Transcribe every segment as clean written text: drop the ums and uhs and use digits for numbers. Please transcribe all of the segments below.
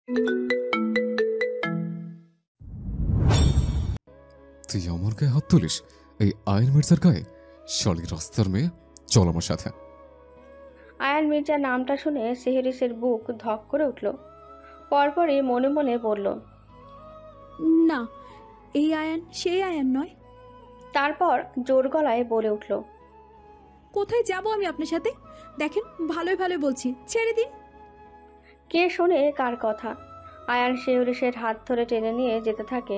তুই আমার গায়ে হাত তুলিস? এই আয়ন মির্জার গায়ে? শালি রাস্তার মেয়ে, চল আমার সাথে। আয়ান মির্জার নামটা শুনে সেহরিসের বুক ধক করে উঠল। পরপরই মনে মনে বলল, না, এই আয়ান সেই আয়ান নয়। তারপর জোর গলায় বলে উঠল, কোথায় যাব আমি আপনার সাথে? দেখেন, ভালোই ভালোই বলছি, ছেড়ে দিন। কে শোনে কার কথা? আয়ান সেহরিসের হাত ধরে টেনে নিয়ে যেতে থাকে।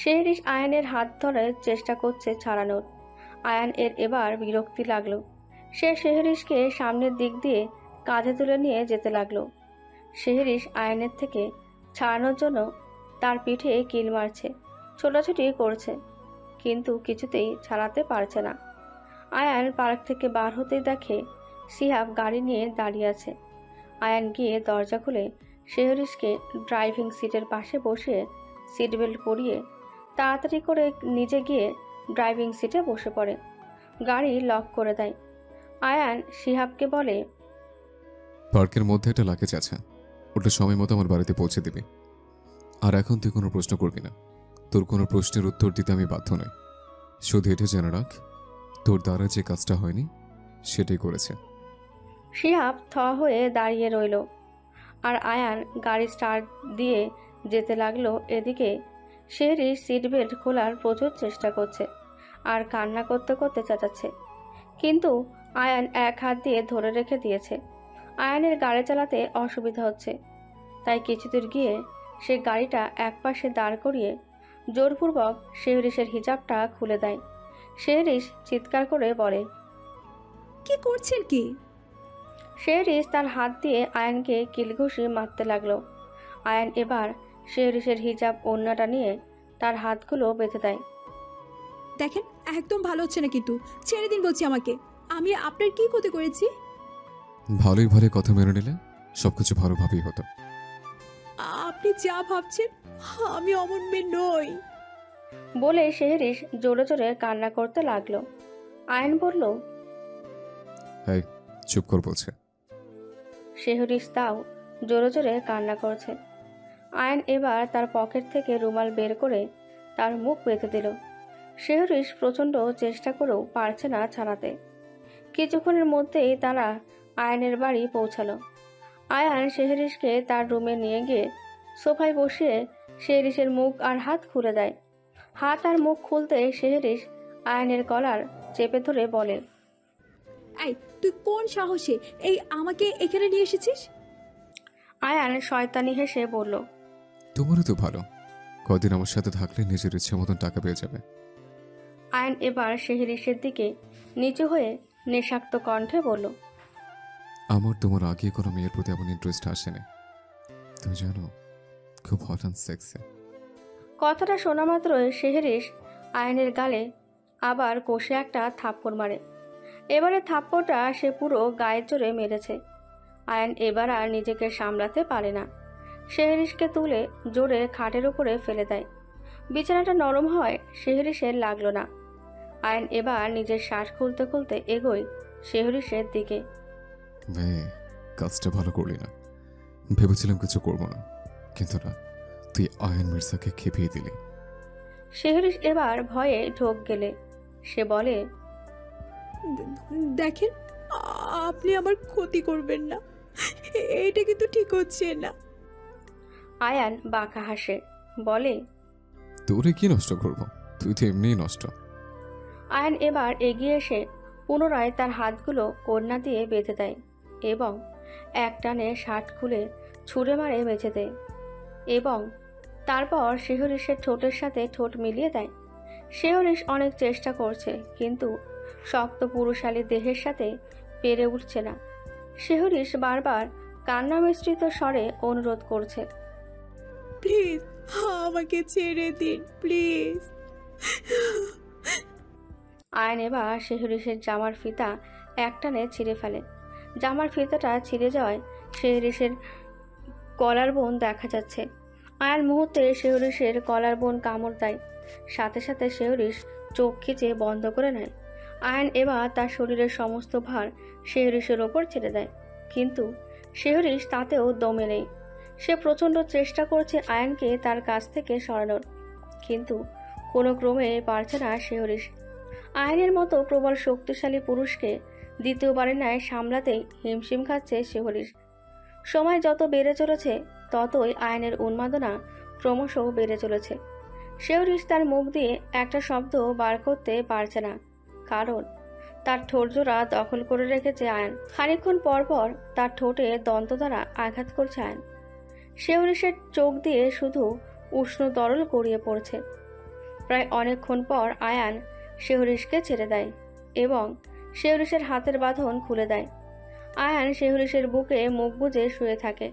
সেহরিস আয়ানের হাত ধরে চেষ্টা করছে ছাড়ানোর। আয়ান এর এবার বিরক্তি লাগলো। সে সেহরিসকে সামনের দিক দিয়ে কাঁধে তুলে নিয়ে যেতে লাগলো। সেহরিস আয়ানের থেকে ছাড়ানোর জন্য তার পিঠে কিল মারছে, ছোটাছুটি করছে, কিন্তু কিছুতেই ছাড়াতে পারছে না। আয়ান পার্ক থেকে বার হতেই দেখে সিহাব গাড়ি নিয়ে দাঁড়িয়ে আছে। আয়ান গিয়ে দরজা খুলে সেহরিসকে ড্রাইভিং সিটের পাশে বসিয়ে সিট বেল্ট পরিয়ে তাড়াতাড়ি করে নিজে গিয়ে ড্রাইভিং সিটে বসে পড়ে। গাড়ি লক করে দেয়। আয়ান সিহাবকে বলে, পার্কের মধ্যে একটা লাগেজ আছে, ওটা সময় মতো আমার বাড়িতে পৌঁছে দিবি। আর এখন তুই কোনো প্রশ্ন করবি না। তোর কোনো প্রশ্নের উত্তর দিতে আমি বাধ্য নই। শুধু এটা জেনে রাখ, তোর দ্বারা যে কাজটা হয়নি সেটাই করেছে। সিহাব থ হয়ে দাঁড়িয়ে রইল। আর আয়ান গাড়ি স্টার্ট দিয়ে যেতে লাগলো। এদিকে শেহরিস সিট বেল্ট খোলার প্রচুর চেষ্টা করছে আর কান্না করতে করতে চেঁচাচ্ছে, কিন্তু আয়ান এক হাত দিয়ে ধরে রেখে দিয়েছে। আয়ানের গাড়ি চালাতে অসুবিধা হচ্ছে, তাই কিছুদূর গিয়ে সে গাড়িটা একপাশে দাঁড় করিয়ে জোরপূর্বক শেহরিসের হিজাবটা খুলে দেয়। শেহরিস চিৎকার করে বলে, কি করছেন কি? শেহরিস তার হাত দিয়ে আয়ানকে কিলঘুষি মারতে লাগলো। আয়ান এবার শেহরিসের হিজাব ওড়নাটা নিয়ে তার হাতগুলো বেঁধে দেয়। দেখেন, একদম ভালো হচ্ছে না, কিন্তু ছেড়ে দিন বলছি আমাকে। আমি আপনার কি ক্ষতি করেছি? ভালোই ভালো কথা মেনে নিলে সবকিছু ভালোভাবেই হতো। আপনি যা ভাবছেন, আমি অমন মেয়ে নই। বলে শেহরিস জোরে জোরে কান্না করতে লাগলো। আয়ান বলল, এই চুপ কর বলছে। শেহরিস তাও জোরে জোরে কান্না করছে। আয়ান এবার তার পকেট থেকে রুমাল বের করে তার মুখ বেঁধে দিল। শেহরিস প্রচণ্ড চেষ্টা করেও পারছে না ছাড়াতে। কিছুক্ষণের মধ্যেই তারা আয়ানের বাড়ি পৌঁছালো। আয়ান শেহরিসকে তার রুমে নিয়ে গিয়ে সোফায় বসিয়ে শেহরিসের মুখ আর হাত খুলে দেয়। হাত আর মুখ খুলতে শেহরিস আয়ানের গলার চেপে ধরে বলে, এই, তুই কোন সাহসে এই আমাকে এখানে নিয়ে এসেছিস? আয়ান শয়তানি হেসে বলল, তোমারও তো ভালো, কদিন আমার সাথে থাকলে নিজের ইচ্ছে মতন টাকা পেয়ে যাবে। আয়ান এবার শেহরিসের দিকে নিচু হয়ে নেশাক্ত কণ্ঠে বলল, আমার তোমার আগে কোনো মেয়ের প্রতি এমন ইন্টারেস্ট আসেনি, তুমি জানো, খুব হট অ্যান্ড সেক্সি। কথাটা শোনা মাত্রই শেহরিস আয়ানের গালে আবার কষে একটা থাপ্পড় মারে। এবারে থাপ্পড়টা সে পুরো গায়ের জোরে মেরেছে। আয়ান এবার আর নিজেকে সামলাতে পারে না। শেহরিসকে তুলে জোরে খাটের উপরে ফেলে দেয়। বিছানাটা নরম হয় শেহরিসের লাগলো না। আয়ান এবার নিজের শ্বাস খুলতে খুলতে এগোয় শেহরিসের দিকে। মেয়ে, কাজটা ভালো করলি না। ভেবেছিলাম কিছু করবো না, কিন্তু না, তুই আয়ন মির্জাকে খেপিয়ে দিলি। শেহরিস এবার ভয়ে ঢোক গেলে সে বলে, দেখেন, আপনি আমার ক্ষতি করবেন না, এটা কিন্তু ঠিক হচ্ছে না। আয়ান বাঁকা হাসে, বলে, তোরে কি নষ্ট করবো, তুই তো এমনিই নষ্ট। আয়ান এবার এগিয়ে এসে পুনরায় তার হাতগুলো ওড়না দিয়ে বেঁধে দেয় এবং একটানে শার্ট খুলে ছুঁড়ে মারে মেঝেতে এবং তারপর শেহরিসের ঠোঁটের সাথে ঠোঁট মিলিয়ে দেয়। শেহরিস অনেক চেষ্টা করছে, কিন্তু শক্ত পুরুষালী দেহের সাথে পেরে উঠছে না। শেহরিস বারবার কান্না মিশ্রিত স্বরে অনুরোধ করছে, প্লিজ আমাকে ছেড়ে দিন, প্লিজ। আয়ন এবার শেহরিসের জামার ফিতা একটানে ছিঁড়ে ফেলে। জামার ফিতাটা ছিঁড়ে যাওয়ায় শেহরিসের কলার বোন দেখা যাচ্ছে। আয়ান মুহূর্তে শেহরিসের কলার বোন কামড় দেয়। সাথে সাথে শেহরিস চোখ খিচে বন্ধ করে নেয়। আয়ান এবার তার শরীরের সমস্ত ভার শেহরিসের ওপর ছেড়ে দেয়, কিন্তু শেহরিস তাতেও দমে নেই। সে প্রচণ্ড চেষ্টা করছে আয়ানকে তার কাছ থেকে সরানোর, কিন্তু কোনো ক্রমে পারছে না শিহরিশ। আয়নের মতো প্রবল শক্তিশালী পুরুষকে দ্বিতীয়বারের ন্যায় সামলাতেই হিমশিম খাচ্ছে শিহরিশ। সময় যত বেড়ে চলেছে ততই আয়নের উন্মাদনা ক্রমশ বেড়ে চলেছে। শিহরিশ তার মুখ দিয়ে একটা শব্দ বার করতে পারছে না, কারণ তার ঠোঁটজোড়া দখল করে রেখেছে আয়ন। খানিকক্ষণ পর পর তার ঠোঁটে দন্ত দ্বারা আঘাত করছে আয়ন। শিহরিশের চোখ দিয়ে শুধু উষ্ণ তরল গড়িয়ে পড়ছে। প্রায় অনেকক্ষণ পর আয়ান শিহরিশকে ছেড়ে দেয় এবং শিহরিশের হাতের বাঁধন খুলে দেয়। আয়ান শিহরিশের বুকে মুখ বুজে শুয়ে থাকে।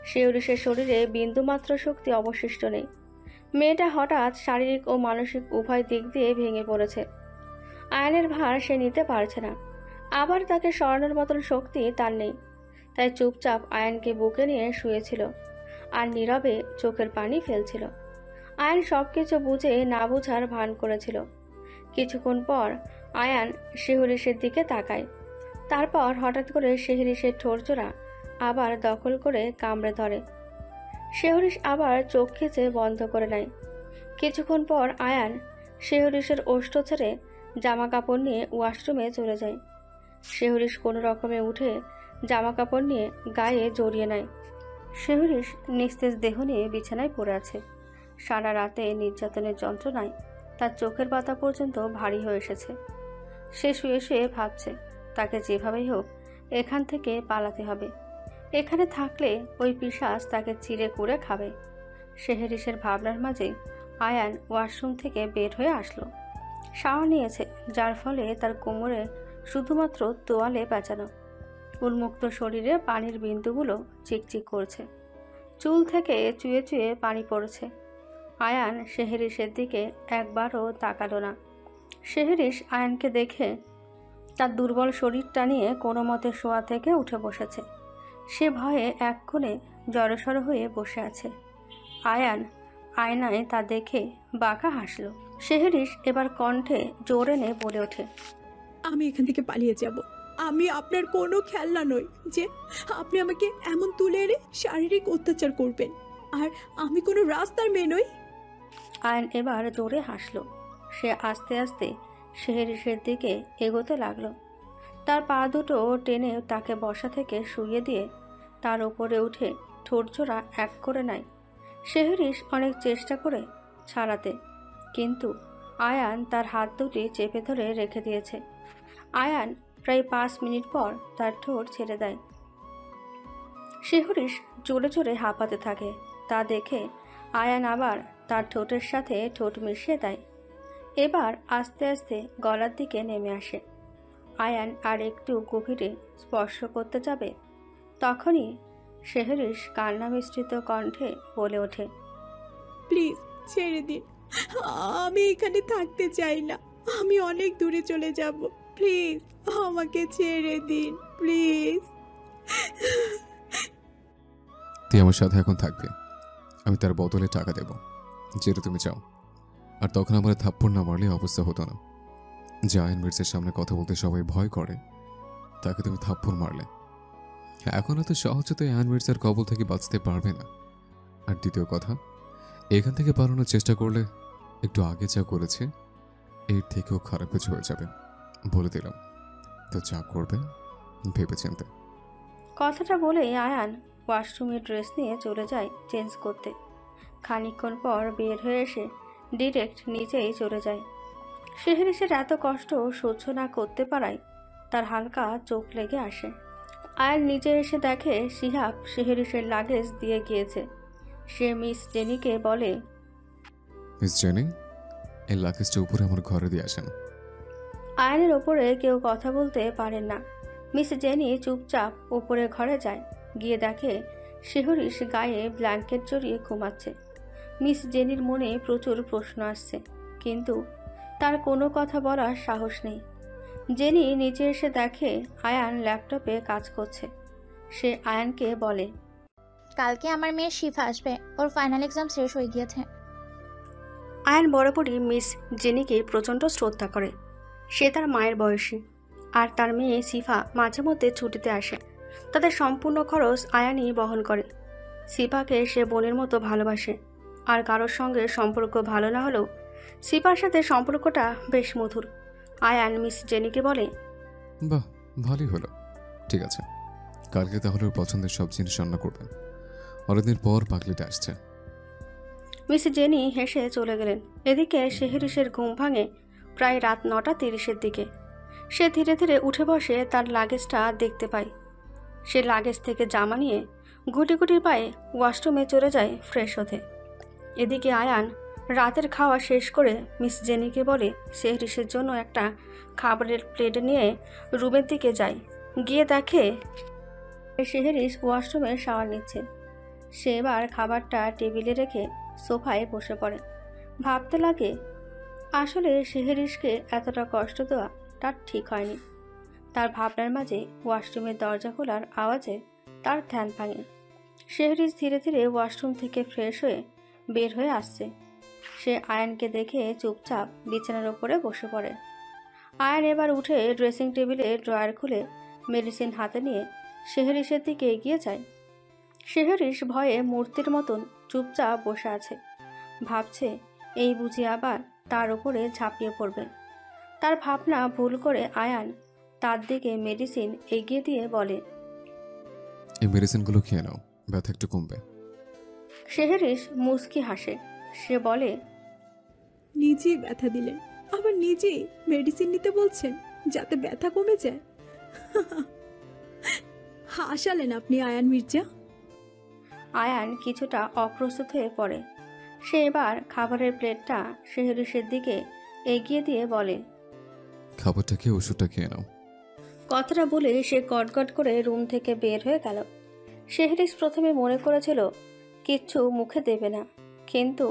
শিহরিশের শরীরে বিন্দুমাত্র শক্তি অবশিষ্ট নেই। মেয়েটা হঠাৎ শারীরিক ও মানসিক উভয় দিক দিয়ে ভেঙে পড়েছে। আয়নের ভার সে নিতে পারছে না, আবার তাকে সরানোর মতন শক্তি তার নেই। তাই চুপচাপ আয়নকে বুকে নিয়ে শুয়েছিল আর নীরবে চোখের পানি ফেলছিল। আয়ান সবকিছু বুঝে না বোঝার ভান করেছিল। কিছুক্ষণ পর আয়ান শিহরিশের দিকে তাকায়। তারপর হঠাৎ করে শিহরিশের ঠোঁটজোড়া আবার দখল করে কামড়ে ধরে। শিহরিশ আবার চোখ খিচে বন্ধ করে নেয়। কিছুক্ষণ পর আয়ান শিহরিশের ওষ্ঠ ছেড়ে জামা কাপড় নিয়ে ওয়াশরুমে চলে যায়। শিহরিশ কোনো রকমে উঠে জামা কাপড় নিয়ে গায়ে জড়িয়ে নেয়। শিহরিশ নিস্তেজ দেহ নিয়ে বিছানায় পড়ে আছে। সারা রাতে নির্যাতনের যন্ত্রণায় তার চোখের পাতা পর্যন্ত ভারী হয়ে এসেছে। সে শুয়ে শুয়ে ভাবছে তাকে যেভাবেই হোক এখান থেকে পালাতে হবে। এখানে থাকলে ওই পিশাচ তাকে চিড়ে কুড়ে খাবে। শিহরিশের ভাবনার মাঝে আয়ান ওয়াশরুম থেকে বের হয়ে আসলো। শাওয়ার নিয়েছে, যার ফলে তার কোমরে শুধুমাত্র তোয়ালে পেঁচানো। উন্মুক্ত শরীরে পানির বিন্দুগুলো চিকচিক করছে, চুল থেকে চুয়ে চুয়ে পানি পড়ছে। আয়ান শিহরিশের দিকে একবারও তাকালো না। শিহরিশ আয়ানকে দেখে তার দুর্বল শরীরটা নিয়ে কোনো মতে শোয়া থেকে উঠে বসেছে। সে ভয়ে এক কোণে জড়সড় হয়ে বসে আছে। আয়ান আয়নায় তা দেখে বাঁকা হাসল। শিহরিশ এবার কণ্ঠে জোর এনে বলে ওঠে, আমি এখান থেকে পালিয়ে যাব। আমি আপনার কোনো খেলনা নই যে আপনি আমাকে এমন তুলে এনে শারীরিক অত্যাচার করবেন। আর আমি কোনো রাস্তার মেয়ে নই। আয়ান এবার জোরে হাসল। সে আস্তে আস্তে শিহরিশের দিকে এগোতে লাগলো। তার পা দুটো টেনে তাকে বসা থেকে শুইয়ে দিয়ে তার উপরে উঠে ঠোঁটজোড়া এক করে নেয়। শিহরিশ অনেক চেষ্টা করে ছাড়াতে, কিন্তু আয়ান তার হাত দুটি চেপে ধরে রেখে দিয়েছে। আয়ান প্রায় 5 মিনিট পর তার ঠোঁট ছেড়ে দেয়। শিহরিশ জোরে জোরে হাঁপাতে থাকে। তা দেখে আয়ান আবার তার ঠোঁটের সাথে ঠোঁট মিশিয়ে দেয়। এবার আস্তে আস্তে গলার দিকে নেমে আসে। আয়ান আর একটু গভীরে স্পর্শ করতে যাবে, তখনই শিহরিশ কান্না মিশ্রিত কণ্ঠে বলে ওঠে, প্লিজ ছেড়ে দিন, আমি এখানে থাকতে চাই না। আমি অনেক দূরে চলে যাব। প্লিজ আমাকে ছেড়ে দিন, প্লিজ। তুই আমার সাথে এখন থাকবি, আমি তার বদলে টাকা দেব যেটা তুমি চাও। আর তখন আমার থাপ্পড় না মারলে অবস্থা হতো না। যে আয়ন মির্জার সামনে কথা বলতে সবাই ভয় করে, তাকে তুমি থাপ্পড় মারলে। এখন এত সহজে তো আয়ন মির্জার কবল থেকে বাঁচতে পারবে না। আর দ্বিতীয় কথা, এখান থেকে পালানোর চেষ্টা করলে একটু আগে যা করেছে এর থেকেও খারাপ কিছু হয়ে যাবে, বলে দিলাম। তো যা করবে ভেবে চিন্তে। কথাটা বলেই আয়ান ওয়াশরুমে ড্রেস নিয়ে চলে যায় চেঞ্জ করতে। খানিকক্ষণ পর বের হয়ে এসে ডিরেক্ট নিচেই চলে যায়। শিহরিশের এত কষ্ট সহ্য না করতে পারায় তার হালকা চোখ লেগে আসে। আয়ান নিচে এসে দেখে শিহাব শিহরিশের লাগেজ দিয়ে গিয়েছে। সে মিস জেনিকে বলে, মিস জেনি, এই লাগেজটা উপরে আমার ঘরে দিয়ে আসেন। আয়ানের ওপরে কেউ কথা বলতে পারেন না। মিস জেনি চুপচাপ উপরে ঘরে যায়। গিয়ে দেখে শিহরিশ গায়ে ব্ল্যাঙ্কেট জড়িয়ে ঘুমাচ্ছে। মিস জেনির মনে প্রচুর প্রশ্ন আসছে, কিন্তু তার কোনো কথা বলার সাহস নেই। জেনি নিচে এসে দেখে আয়ান ল্যাপটপে কাজ করছে। সে আয়ানকে বলে, কালকে আমার মেয়ে শিফা আসবে, ওর ফাইনাল এক্সাম শেষ হয়ে গিয়েছে। আয়ান বরাবরই মিস জেনিকে প্রচণ্ড শ্রদ্ধা করে। সে তার মায়ের বয়সী, আর তার মেয়ে শিফা মাঝে মধ্যে ছুটিতে আসে। তাদের সম্পূর্ণ খরচ আয়ানই বহন করে। সিপাকে সে বোনের মতো ভালোবাসে। আর কারোর সঙ্গে সম্পর্ক ভালো না হলেও সিপার সাথে সম্পর্কটা বেশ মধুর। আয়ান মিস জেনিকে বলে, বাহ, ভালোই হলো। ঠিক আছে, কালকে তাহলে ওর পছন্দের সব জিনিস রান্না করবেন। অনেকদিন পর পাগলিটা আসছে। মিস জেনি হেসে চলে গেলেন। এদিকে শেহরিশের ঘুম ভাঙে প্রায় রাত 9:30 দিকে। সে ধীরে ধীরে উঠে বসে তার লাগেজটা দেখতে পায়। সে লাগেজ থেকে জামা নিয়ে গুটি গুটি পায়ে ওয়াশরুমে চলে যায় ফ্রেশ হতে। এদিকে আয়ান রাতের খাওয়া শেষ করে মিস জেনিকে বলে শেহরিশের জন্য একটা খাবারের প্লেট নিয়ে রুমের দিকে যায়। গিয়ে দেখে শেহরিশ ওয়াশরুমে শাওয়ার নিচ্ছে। সে এবার খাবারটা টেবিলে রেখে সোফায় বসে পড়ে। ভাবতে লাগে, আসলে শেহরিশকে এতটা কষ্ট দেওয়া তার ঠিক হয়নি। তার ভাবনার মাঝে ওয়াশরুমের দরজা খোলার আওয়াজে তার ধ্যান ভাঙে। শেহরিশ ধীরে ধীরে ওয়াশরুম থেকে ফ্রেশ হয়ে বের হয়ে আসছে। সে আয়ানকে দেখে চুপচাপ বিছানার ওপরে বসে পড়ে। আয়ান এবার উঠে ড্রেসিং টেবিলে ড্রয়ার খুলে মেডিসিন হাতে নিয়ে শেহরিশের দিকে এগিয়ে যায়। শেহরিশ ভয়ে মূর্তির মতন চুপচাপ বসে আছে। ভাবছে এই বুঝি আবার তার উপরে ঝাঁপিয়ে পড়বে। তার ভাবনা ভুল করে আয়ান তার দিকে মেডিসিন এগিয়ে দিয়ে বলে, এই মেডিসিনগুলো খেয়ে নাও, ব্যথা একটু কমবে। শেহরিশ মুচকি হাসে। সে বলে, নিজেই ব্যথা দিলেন, আবার নিজেই মেডিসিন নিতে বলছেন যাতে ব্যথা কমে যায়। হাসালেন আপনি আয়ান মির্জা। আয়ান কিছুটা অপ্রস্তুত হয়ে পড়ে। সে এবার খাবারের প্লেটটা শেহরিশের দিকে এগিয়ে দিয়ে বলে, খাবারটা খেয়ে ওষুধটা খেয়ে নাও। কথাটা বলে সে গটগট করে রুম থেকে বের হয়ে গেল। শেহরিশ প্রথমে মনে করেছিল কিচ্ছু মুখে দেবে না, কিন্তু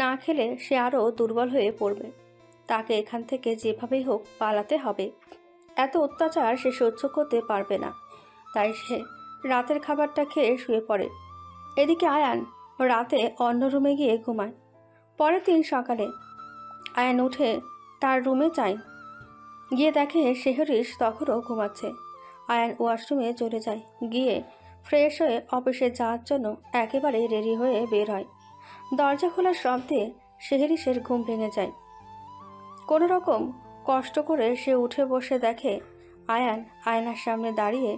না খেলে সে আরও দুর্বল হয়ে পড়বে। তাকে এখান থেকে যেভাবেই হোক পালাতে হবে। এত অত্যাচার সে সহ্য করতে পারবে না। তাই সে রাতের খাবারটা খেয়ে শুয়ে পড়ে। এদিকে আয়ান রাতে অন্য রুমে গিয়ে ঘুমায়। পরের দিন সকালে আয়ান উঠে তার রুমে যায়। গিয়ে দেখে শেহরিশ তখনও ঘুমাচ্ছে। আয়ান ওয়াশরুমে চলে যায়। গিয়ে ফ্রেশ হয়ে অফিসে যাওয়ার জন্য একেবারে রেডি হয়ে বের হয়। দরজা খোলার শব্দে শেহরিশের ঘুম ভেঙে যায়। কোনো রকম কষ্ট করে সে উঠে বসে দেখে আয়ান আয়নার সামনে দাঁড়িয়ে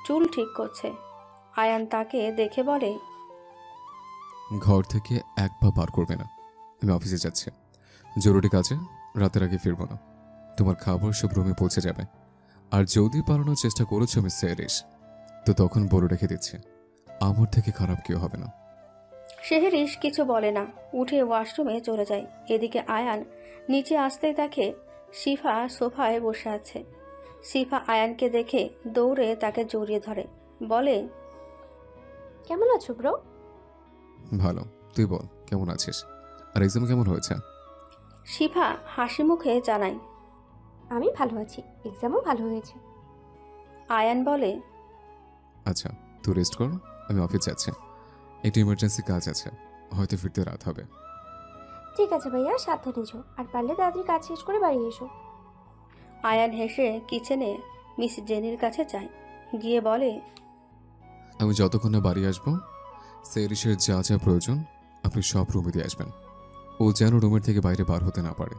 চুল ঠিক করছে। আয়ান তাকে দেখে বলে, ঘর থেকে এক পা পার করবে না, আমি অফিসে যাচ্ছি। জরুরি কাজে রাতের আগে ফিরবো না। তোমার খাবার সব রুমে পৌঁছে যাবে। আর যদি পালানোর চেষ্টা করেছো মিস শেহরিশ, তো তখন বলে রেখে দিচ্ছি, আমার থেকে খারাপ কেউ হবে না। শেহরিশ কিছু বলে না, উঠে ওয়াশরুমে চলে যায়। এদিকে আয়ান নিচে আসতেই দেখে শিফা সোফায় বসে আছে। শিফা আয়ানকে দেখে দৌড়ে তাকে জড়িয়ে ধরে, বলে, কেমন আছো ব্রো? ভালো, তুই বল কেমন আছিস? আর এক্সাম কেমন হয়েছে? শিফা হাসি মুখে জানায়, আমি ভালো আছি, এক্সামও ভালো হয়েছে। আয়ান বলে, আচ্ছা তুই রেস্ট কর, আমি অফিস যাচ্ছি। একটু ইমার্জেন্সি কাজ আছে, হয়তো ফিরতে রাত হবে। ঠিক আছে ভাইয়া, সাবধানে এসো, আর পারলে তাড়াতাড়ি কাজ শেষ করে বাড়ি এসো। আয়ান হেসে কিচেনে মিস জেনির কাছে যায়। গিয়ে বলে, আমি যতক্ষণ না বাড়ি আসবো, শেহরিশের যা যা প্রয়োজন আপনি সব রুমে দিয়ে আসবেন। ও যেন রুমের থেকে বাইরে বার হতে না পারে।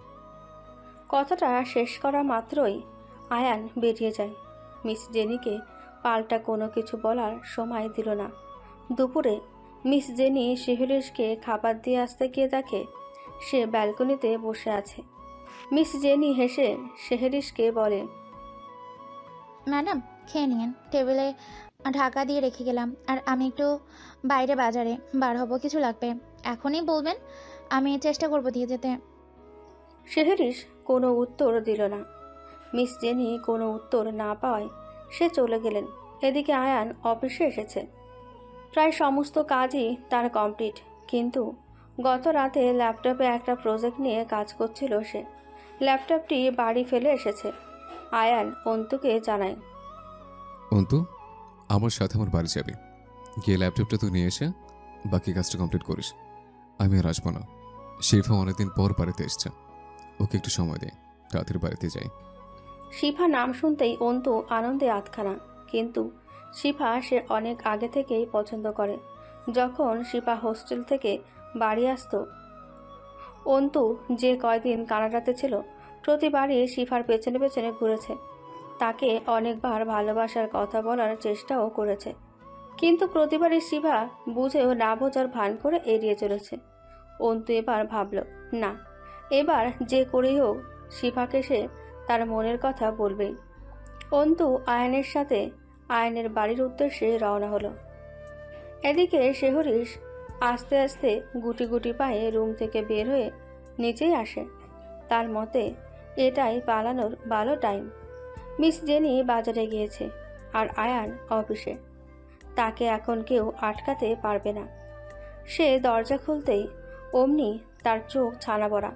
কথাটা শেষ করা মাত্রই আয়ান বেরিয়ে যায়। মিস জেনিকে পাল্টা কোনো কিছু বলার সময় দিল না। দুপুরে মিস জেনি শেহরিশকে খাবার দিয়ে আসতে গিয়ে দেখে সে ব্যালকনিতে বসে আছে। মিস জেনি হেসে শেহরিশকে বলে, ম্যাডাম খেয়ে নিন, টেবিলে ঢাকা দিয়ে রেখে গেলাম। আর আমি একটু বাইরে বাজারে বার হবো, কিছু লাগবে এখনই বলবেন, আমি চেষ্টা করবো দিয়ে যেতে। শেহরিশ কোনো উত্তর দিল না। মিস জেনি কোনো উত্তর না পাওয়ায় সে চলে গেলেন। এদিকে আয়ান অফিসে এসেছে। প্রায় সমস্ত কাজই তার কমপ্লিট, কিন্তু গত রাতে ল্যাপটপে একটা প্রজেক্ট নিয়ে কাজ করছিল সে। ল্যাপটপটি বাড়ি ফেলে এসেছে। আয়ান অন্তুকে জানায়, অন্তু, আমার সাথে আমার বাড়ি যাবি। গিয়ে ল্যাপটপটা তুই নিয়ে এসে বাকি কাজটা কমপ্লিট করিস। আমি আর আসবো না। শিফা অনেকদিন পর বাড়িতে এসছে, ওকে একটু সময় দে, রাতের বাড়িতে যাই। শিফা নাম শুনতেই অন্তু আনন্দে আধখানা। কিন্তু শিফা সে অনেক আগে থেকেই পছন্দ করে। যখন শিপা হোস্টেল থেকে বাড়ি আসতো, অন্তু যে কয়দিন কানাডাতে ছিল প্রতিবারই শিফার পেছনে পেছনে ঘুরেছে। তাকে অনেকবার ভালোবাসার কথা বলার চেষ্টাও করেছে, কিন্তু প্রতিবারই শিফা বুঝেও না বোঝার ভান করে এড়িয়ে চলেছে। অন্তু এবার ভাবল, না, এবার যে করেই হোক শিফাকে সে তার মনের কথা বলবেই। অন্তু আয়নের সাথে আয়নের বাড়ির উদ্দেশ্যে রওনা হলো। এদিকে শেহরিশ আস্তে আস্তে গুটি গুটি পায়ে রুম থেকে বের হয়ে নিচেই আসে। তার মতে এটাই পালানোর ভালো টাইম। মিস জেনি বাজারে গিয়েছে আর আয়ান অফিসে। তাকে এখন কেউ আটকাতে পারবে না। সে দরজা খুলতেই অমনি তার চোখ ছানা বড়া।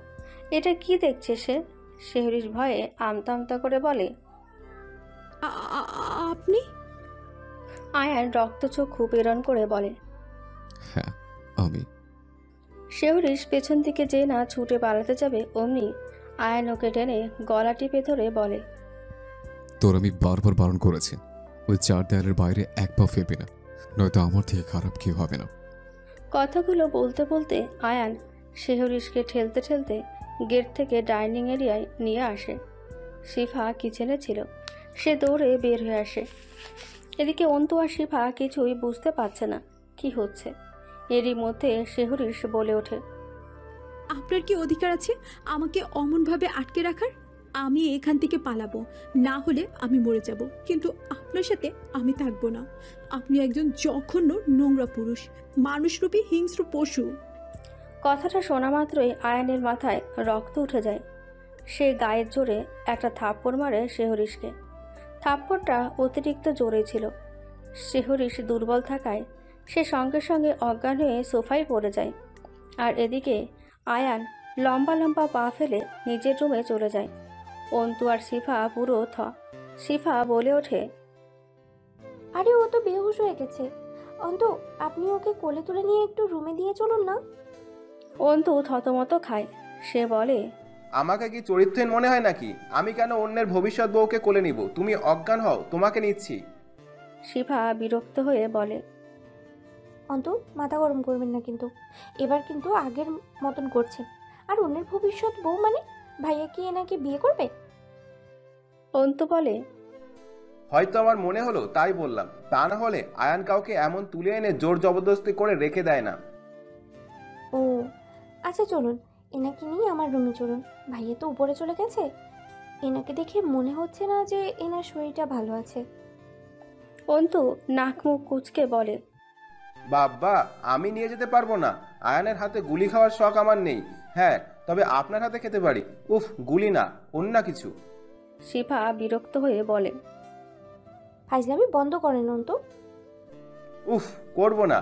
এটা কি দেখছে সে? শেহরিশ ভয়ে আমতা আমতা করে বলে, আপনি? আয়ান রক্তচক্ষু প্রেরণ করে বলে, হ্যাঁ, আমি। শেহরিশ পেছন দিকে যে না ছুটে পালাতে যাবে, অমনি আয়ান ওকে টেনে গলা টিপে ধরে বলে, তোর আমি বারবার বারণ করেছি, ওই 4 দেয়ালের বাইরে এক পা ফেলবি না, নয়তো আমার থেকে খারাপ কেউ হবে না। কথাগুলো বলতে বলতে আয়ান শেহরিশকে ঠেলতে ঠেলতে গেট থেকে ডাইনিং এরিয়ায় নিয়ে আসে। শিফা কিচেনে ছিল। সে দৌড়ে বের হয়ে আসে। এদিকে অন্তু আর শিফা কিছুই বুঝতে পারছে না কি হচ্ছে। এরই মধ্যে শেহরিশ বলে ওঠে, আপনার কি অধিকার আছে আমাকে অমনভাবে আটকে রাখার? আমি এখান থেকে পালাবো, না হলে আমি মরে যাব, কিন্তু আপনার সাথে আমি থাকবো না। আপনি একজন জঘন্য নোংরা পুরুষ, মানুষরূপী হিংস্র পশু। কথাটা শোনা মাত্রই আয়ানের মাথায় রক্ত উঠে যায়। সে গায়ের জোরে একটা থাপ্পড় মারে শেহরিশকে। থাপ্পড়টা অতিরিক্ত জোরে ছিল। শেহরিশ দুর্বল থাকায় সে সঙ্গে সঙ্গে অজ্ঞান হয়ে সোফায় পড়ে যায়। আর এদিকে আয়ান লম্বা লম্বা পা ফেলে নিজের রুমে চলে যায়। অন্তু আর শিফা পুরো শিফা বলে ওঠে, আরে ও তো বেহুশ হয়ে গেছে। অন্তু, আপনি ওকে কোলে তুলে নিয়ে একটু রুমে দিয়ে চলুন না। অন্তু থতমত খায়। সে বলে, আমাকে কি চরিত্রহীন মনে হয় নাকি? আমি কেন অন্যের ভবিষ্যৎ বউকে কোলে নিব? তুমি অজ্ঞান হও, তোমাকে নিচ্ছি। শিফা বিরক্ত হয়ে বলে, অন্তু, মাথা গরম করবেন না কিন্তু। এবার কিন্তু আগের মতন করছেন। আর অন্যের ভবিষ্যৎ বউ মানে ভাইয়া কি এনাকে বিয়ে করবে? অন্তু বলে, হয়তো আমার মনে হলো তাই বললাম, তা না হলে আয়ান কাউকে এমন তুলে এনে জোর জবরদস্তি করে রেখে দেয় না। ও আচ্ছা, চলুন এনাকে নিয়ে আমার রুমে চলুন। ভাইয়া তো উপরে চলে গেছে। এনাকে দেখে মনে হচ্ছে না যে এনার শরীরটা ভালো আছে। অন্তু নাক মুখ কুচকে বলে, বাবা, আমি নিয়ে যেতে পারবো না। আয়ানের হাতে গুলি খাওয়ার শখ আমার নেই। হ্যাঁ, তবে আপনার হাতে খেতে পারি। উফ, গুলি না, অন্য কিছু। শিফা বিরক্ত হয়ে বলে, ফাইজলামি বন্ধ করেন অন্তু। উফ, করবো না।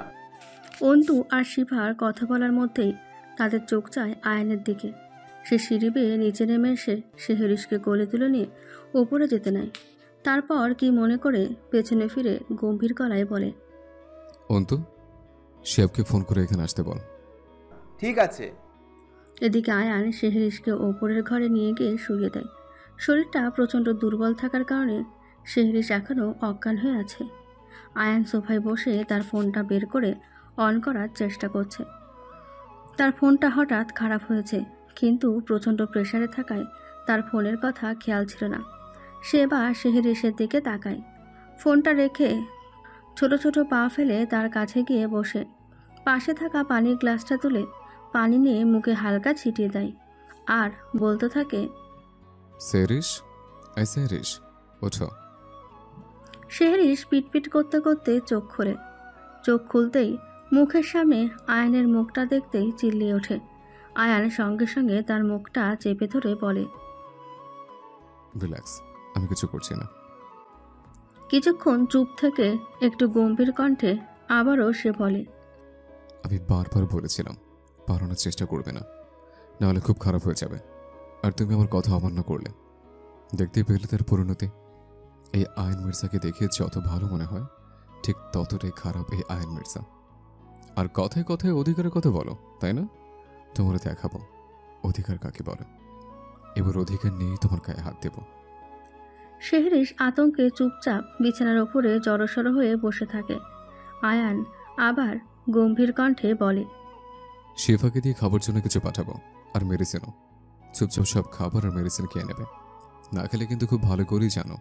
অন্তু আর শিফার কথা বলার মধ্যেই তাদের চোখ যায় আয়নের দিকে। সে সিঁড়ি বেয়ে নিচে নেমে এসে শেহরিশকে কোলে তুলে নিয়ে ওপরে যেতে নেয়। তারপর কি মনে করে পেছনে ফিরে গম্ভীর গলায় বলে, অন্তু, শেবকে ফোন করে এখানে আসতে বল। ঠিক আছে। এদিকে আয়ান শেহরিশকে ওপরের ঘরে নিয়ে গিয়ে শুইয়ে দেয়। শরীরটা প্রচণ্ড দুর্বল থাকার কারণে শেহরিশ এখনও অজ্ঞান হয়ে আছে। আয়ান সোফায় বসে তার ফোনটা বের করে অন করার চেষ্টা করছে। তার ফোনটা হঠাৎ খারাপ হয়েছে, কিন্তু প্রচণ্ড প্রেসারে থাকায় তার ফোনের কথা খেয়াল ছিল না। সে এবার শেহরিশের দিকে তাকায়। ফোনটা রেখে ছোট ছোট পা ফেলে তার কাছে গিয়ে বসে পাশে থাকা পানির গ্লাসটা তুলে পানি নিয়ে মুখে হালকা ছিটিয়ে দেয় আর বলতে থাকে, সেরিশ, এই সেরিশ, ওঠো। শেহরিশ পিটপিট করতে করতে চোখ খোলে। চোখ খুলতেই মুখের সামনে আয়ানের মুখটা দেখতেই চিল্লিয়ে ওঠে। আয়ান সঙ্গে সঙ্গে তার মুখটা চেপে ধরে বলে, রিল্যাক্স, আমি কিছু করছি না। কিছুক্ষণ চুপ থেকে একটু গম্ভীর কণ্ঠে আবারও সে বলে, আমি বারবার বলেছিলাম পালানোর চেষ্টা করবে না, নাহলে খুব খারাপ হয়ে যাবে। আর তুমি আমার কথা অমান্য করলে। দেখতেই পেলে তার পরিণতি। এই আয়ন মির্জাকে দেখে যত ভালো মনে হয়, ঠিক ততটাই খারাপ এই আয়ন মির্জা। আর কথায় কথায় অধিকারের কথা বলো, তাই না? তোমরা দেখাবো অধিকার কাকে বলে। এবার অধিকার নিয়েই তোমার গায়ে হাত দেব। শেহরিশ আতঙ্কে চুপচাপ বিছানার ওপরে জড়সড় হয়ে বসে থাকে। আয়ান আবার গম্ভীর কণ্ঠে বলে, শেফাকে দিয়ে খাবার জন্য কিছু পাঠাবো, আর মেডিসিনও। চুপচাপ সব খাবার আর মেডিসিন খেয়ে নেবে, না খেলে কিন্তু খুব ভালো করেই জানো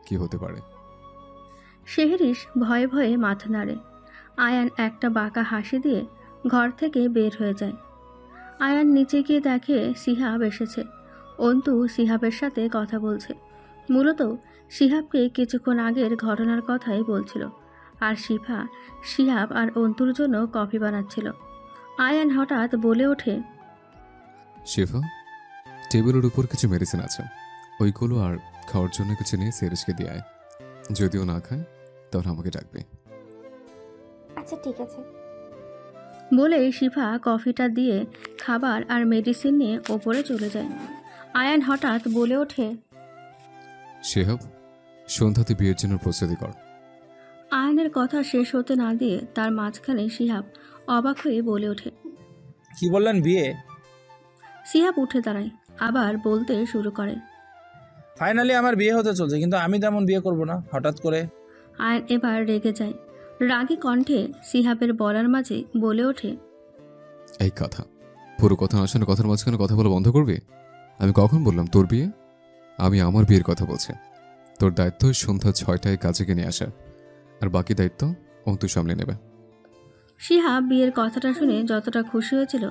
কি হতে পারে। শেহরিশ ভয়ে ভয়ে মাথা নাড়ে। আয়ান একটা বাঁকা হাসি দিয়ে ঘর থেকে বের হয়ে যায়। আয়ান নিচে গিয়ে দেখে সিহাব এসেছে। অন্তু সিহাবের সাথে কথা বলছে। মূলত সিহাবকে কিছুক্ষণ আগের ঘটনার কথাই বলছিল, আর শিফা সিহাব আর অন্তুর জন্য কফি বানাচ্ছিল। আয়ান হঠাৎ বলে ওঠে, শেফা, টেবিলের উপর কিছু মেডিসিন আছে, ওইগুলো আর খাওয়ার জন্য কিছু নিয়ে সেরিসকে দিয়ে আয়। যদিও না খায় তাহলে আমাকে ডাকবে। আচ্ছা ঠিক আছে। বলে শিফা কফিটা দিয়ে খাবার আর মেডিসিন নিয়ে ওপরে চলে যায়। আয়ান হঠাৎ বলে ওঠে, শেহাব, সন্ধ্যাতে বিয়ের জন্য প্রস্তুতি কর। আয়ানের কথা শেষ হতে না দিয়ে তার মাঝখানে শিহাব অবাক হয়ে বলে ওঠে। কি বললেন, বিয়ে? শিহাব উঠে দাঁড়ায়, আবার বলতে শুরু করে। ফাইনালি আমার বিয়ে হতে চলছে, কিন্তু আমি তেমন বিয়ে করব না হঠাৎ করে। আয়ান এবার রেগে যায়। রাগী কণ্ঠে শিহাবের বলার মাঝে বলে ওঠে, এই কথা, পুরো কথা না শুনে কথার মাঝখানে কথা বলা বন্ধ করবি? আমি কখন বললাম তোর বিয়ে? আমি আমার বিয়ের কথা বলছি। তোর দায়িত্ব সন্ধ্যা 6টায় কাজে নিয়ে আসা, আর বাকি দায়িত্ব অন্তু সামলে নেবে। শিহাব বিয়ের কথাটা শুনে যতটা খুশি হয়েছিল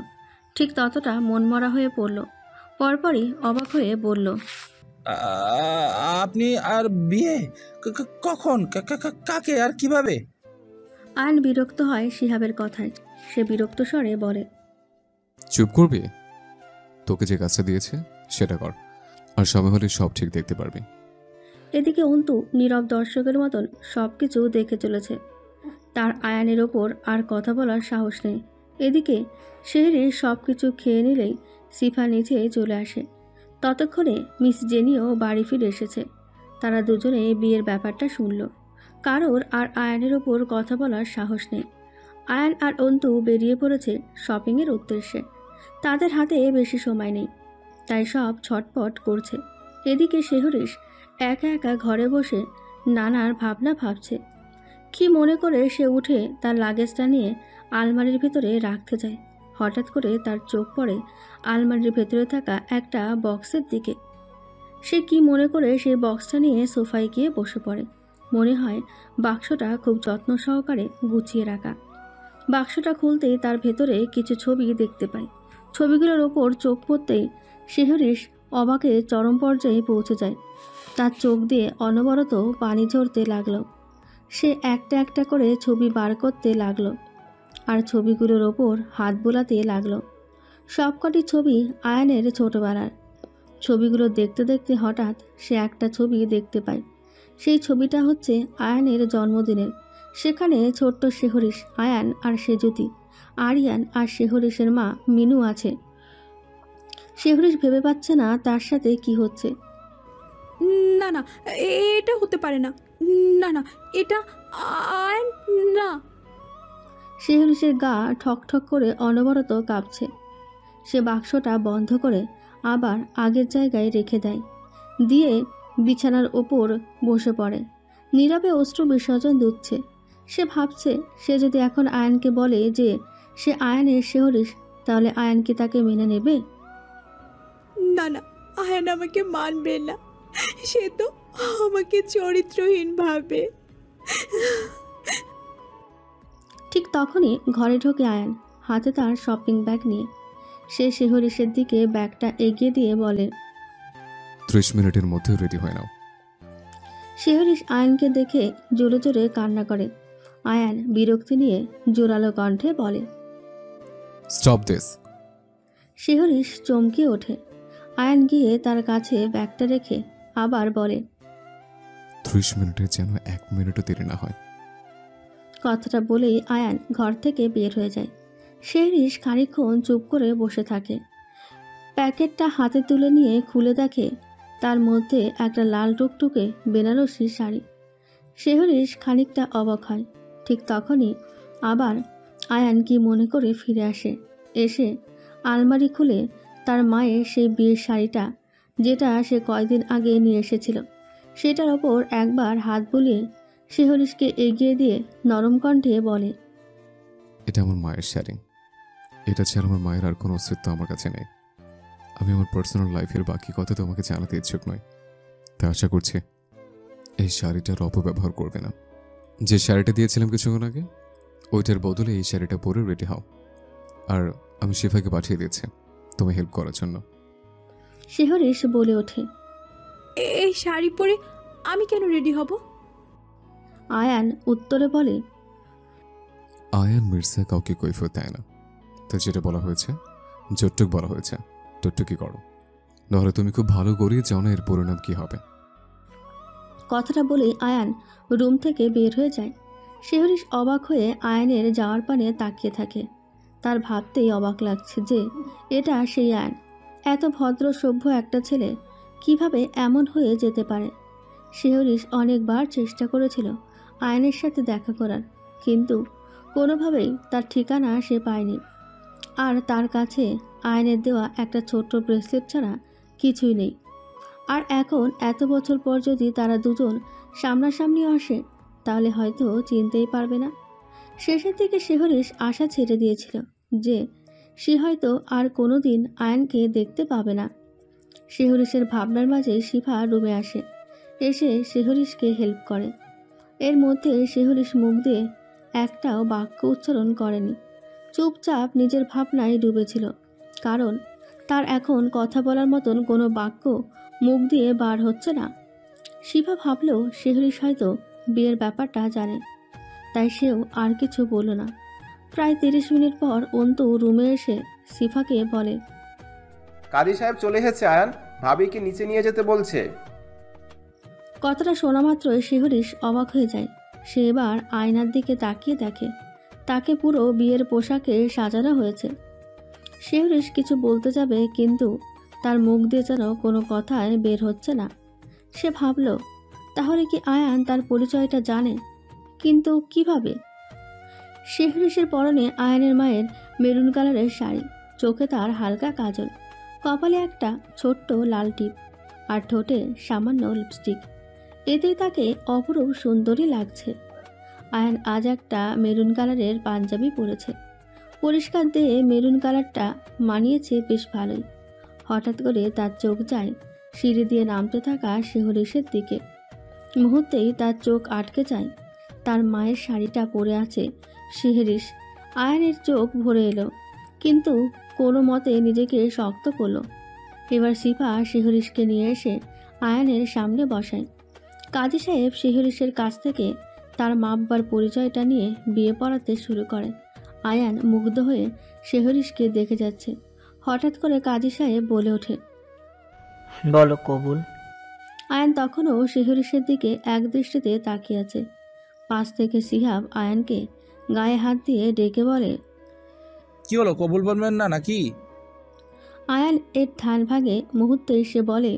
ঠিক ততটা মনমরা হয়ে পড়ল। পরপরই অবাক হয়ে বলল, আপনি আর বিয়ে? কখন? কাকে আর কিভাবে? আয়ান বিরক্ত হয় শিহাবের কথায়। সে বিরক্ত স্বরে বলে, চুপ করবি? তোকে যে কাজটা দিয়েছে সেটা কর, আর সময় হলে সব ঠিক দেখতে পারবি। এদিকে অন্তু নীরব দর্শকের মতন সবকিছু দেখে চলেছে। তার আয়ানের ওপর আর কথা বলার সাহস নেই। এদিকে শেহরির সব কিছু খেয়ে নিলেই সিফা নিচে চলে আসে। ততক্ষণে মিস জেনিও বাড়ি ফিরে এসেছে। তারা দুজনে বিয়ের ব্যাপারটা শুনল। কারোর আর আয়ানের ওপর কথা বলার সাহস নেই। আয়ান আর অন্তু বেরিয়ে পড়েছে শপিংয়ের উদ্দেশ্যে। তাদের হাতে বেশি সময় নেই, তাই সব ছটপট করছে। এদিকে শেহরিশ একা একা ঘরে বসে নানার ভাবনা ভাবছে। কি মনে করে সে উঠে তার লাগেজটা নিয়ে আলমারির ভেতরে রাখতে যায়। হঠাৎ করে তার চোখ পড়ে আলমারির ভেতরে থাকা একটা বক্সের দিকে। সে কি মনে করে সেই বক্সটা নিয়ে সোফায় গিয়ে বসে পড়ে। মনে হয় বাক্সটা খুব যত্ন সহকারে গুছিয়ে রাখা। বাক্সটা খুলতেই তার ভেতরে কিছু ছবি দেখতে পায়। ছবিগুলোর ওপর চোখ পড়তেই শেহরিশ অবাকে চরম পর্যায়ে পৌঁছে যায়। তার চোখ দিয়ে অনবরত পানি ঝরতে লাগলো। সে একটা একটা করে ছবি বার করতে লাগলো, আর ছবিগুলোর ওপর হাত বোলাতে লাগলো। সবকটি ছবি আয়ানের ছোটবেলার। ছবিগুলো দেখতে দেখতে হঠাৎ সে একটা ছবি দেখতে পায়। সেই ছবিটা হচ্ছে আয়ানের জন্মদিনের। সেখানে ছোট্ট শেহরিশ, আয়ান আর সেজুতি, আরিয়ান আর শেহরিশের মা মিনু আছে। শেহরিশ ভেবে পাচ্ছে না তার সাথে কি হচ্ছে। না না, এটা হতে পারে না। না না, এটা আয়ন না। শেহরিশের গা ঠক ঠক করে অনবরত কাঁপছে। সে বাক্সটা বন্ধ করে আবার আগের জায়গায় রেখে দেয়, দিয়ে বিছানার ওপর বসে পড়ে। নীরবে অশ্রু বিসর্জন দিচ্ছে। সে ভাবছে, সে যদি এখন আয়ানকে বলে যে সে আয়ানের শেহরিশ, তাহলে আয়ান কি তাকে মেনে নেবে? না না, আয়ন আমাকে মানবে না। সে তো আমাকে চরিত্রহীন ভাবে। ঠিক তখনই ঘরে ঢোকে আয়ান, হাতে তার শপিং ব্যাগ নিয়ে। সে শেহরিশের দিকে ব্যাগটা এগিয়ে দিয়ে বলে, 30 মিনিটের মধ্যে রেডি হয় নাও। শেহরিশ আয়ানকে দেখে জোরে জোরে কান্না করে। আয়ান বিরক্তি নিয়ে জোরালো কণ্ঠে বলে, স্টপ দিস। শেহরিশ চমকে ওঠে। আয়ান গিয়ে তার কাছে ব্যাগটা রেখে আবার বলে, 30 মিনিটের যেন 1 মিনিটও দেরি না হয়। কথাটা বলেই আয়ান ঘর থেকে বের হয়ে যায়। শেহরিশ খানিকক্ষণ চুপ করে বসে থাকে। প্যাকেটটা হাতে তুলে নিয়ে খুলে দেখে তার মধ্যে একটা লাল টুকটুকে বেনারসি শাড়ি। শেহরিশ খানিকটা অবাক হয়। ঠিক তখনই আবার আয়ান কি মনে করে ফিরে আসে। এসে আলমারি খুলে তার মায়ের সেই বিয়ের শাড়িটা, যেটা সে কয়েকদিন আগে নিয়ে এসেছিল, সেটার ওপর একবার হাত বুলিয়ে শেহরিশকে এগিয়ে দিয়ে নরম কণ্ঠে বলে, এটা আমার মায়ের শাড়ি। এটা ছাড়া আমার মায়ের আর কোনো অস্তিত্ব আমার কাছে নেই। আমি আমার পার্সোনাল লাইফের বাকি কথা তোমাকে জানাতে ইচ্ছুক নই, তাই আশা করছি এই শাড়িটার অপব্যবহার করবে না। যে শাড়িটা দিয়েছিলাম কিছুক্ষণ আগে, ওইটার বদলে এই শাড়িটা পরে রেডি হও। আর আমি শিফাকে পাঠিয়ে দিয়েছি তুমি হেল্প করার জন্য। শিহরিশ বলে ওঠে। এই শাড়ি পরে আমি কেন রেডি হব? আয়ান উত্তরে বলে, আয়ান মির্জা কাউকে কৈফিয়ত দেয় না, তো যেটা বলা হয়েছে, যতটুক বলা হয়েছে ততটুকুই করো, নাহলে তুমি খুব ভালো করেই জানো এর পরিণাম কি হবে। কথাটা বলেই আয়ান রুম থেকে বের হয়ে যায়। শিহরিশ অবাক হয়ে আয়ানের যাওয়ার পানে তাকিয়ে থাকে। তার ভাবতেই অবাক লাগছে যে এটা সেই আয়ান। এত ভদ্র সভ্য একটা ছেলে কিভাবে এমন হয়ে যেতে পারে। শিহরিশ অনেকবার চেষ্টা করেছিল আয়ানের সাথে দেখা করার, কিন্তু কোনোভাবেই তার ঠিকানা সে পায়নি। আর তার কাছে আয়ানের দেওয়া একটা ছোট্ট ব্রেসলেট ছাড়া কিছুই নেই। আর এখন এত বছর পর যদি তারা দুজন সামনাসামনি আসে, তাহলে হয়তো চিনতেই পারবে না। শেষের দিকে শিহরিশ আশা ছেড়ে দিয়েছিল যে সে হয়তো আর কোনো দিন আয়ানকে দেখতে পাবে না। শিহরিশের ভাবনার মাঝে শিফা রুমে আসে, এসে শিহরিশকে হেল্প করে। এর মধ্যে শিহরিশ মুখ দিয়ে একটাও বাক্য উচ্চারণ করেনি, চুপচাপ নিজের ভাবনায় ডুবেছিল। কারণ তার এখন কথা বলার মতন কোনো বাক্য মুখ দিয়ে বার হচ্ছে না। শিফা ভাবলেও শিহরিশ হয়তো বিয়ের ব্যাপারটা জানে, তাই সেও আর কিছু বলল না। প্রায় 30 মিনিট পর অন্তু রুমে এসে শিফাকে বলে, কাজী সাহেব চলে এসেছে আয়ান, ভাবিকে নিচে নিয়ে যেতে বলছে। কথাটা শোনা মাত্রই শিহরিশ অবাক হয়ে যায়। সে এবার আয়নার দিকে তাকিয়ে দেখে তাকে পুরো বিয়ের পোশাকে সাজানো হয়েছে। শিহরিশ কিছু বলতে যাবে, কিন্তু তার মুখ দিয়ে যেন কোনো কথাই বের হচ্ছে না। সে ভাবল, তাহলে কি আয়ান তার পরিচয়টা জানে? কিন্তু কিভাবে? শিহরিশের পরনে আয়ানের মায়ের মেরুন কালারের শাড়ি, চোখে তার হালকা কাজল, কপালে একটা ছোট্ট লাল টিপ, আর ঠোঁটে সামান্য লিপস্টিক। এতেই তাকে অপরূপ সুন্দরী লাগছে। আয়ান আজ একটা মেরুন কালারের পাঞ্জাবি পরেছে। পরিষ্কার দেহে মেরুন কালারটা মানিয়েছে বেশ ভালোই। হঠাৎ করে তার চোখ যায় সিঁড়ি দিয়ে নামতে থাকা শিহরিশের দিকে। মুহূর্তেই তার চোখ আটকে যায়। তার মায়ের শাড়িটা পরে আছে শিহরিশ। আয়ানের চোখ ভরে এলো, কিন্তু কোনো মতে নিজেকে শক্ত করলো। এবার শিফা শিহরিশকে নিয়ে এসে আয়ানের সামনে বসায়। কাজী সাহেব শিহরিশের কাছ থেকে তার মাপবার পরিচয়টা নিয়ে বিয়ে পড়াতে শুরু করে। আয়ান মুগ্ধ হয়ে শিহরিশকে দেখে যাচ্ছে। হঠাৎ করে কাজী সাহেব বলে ওঠে, বলো কবুল। আয়ান তখনও শিহরিশের দিকে একদৃষ্টিতে তাকিয়ে আছে। পাশ থেকে সিহাব আয়ানকে গায়ে হাত দিয়ে ডেকে বলে, কি হলো, কবুল বলবেন না নাকি? আয়ান এর ধ্যান ভাগে মুহূর্তে সে বলে,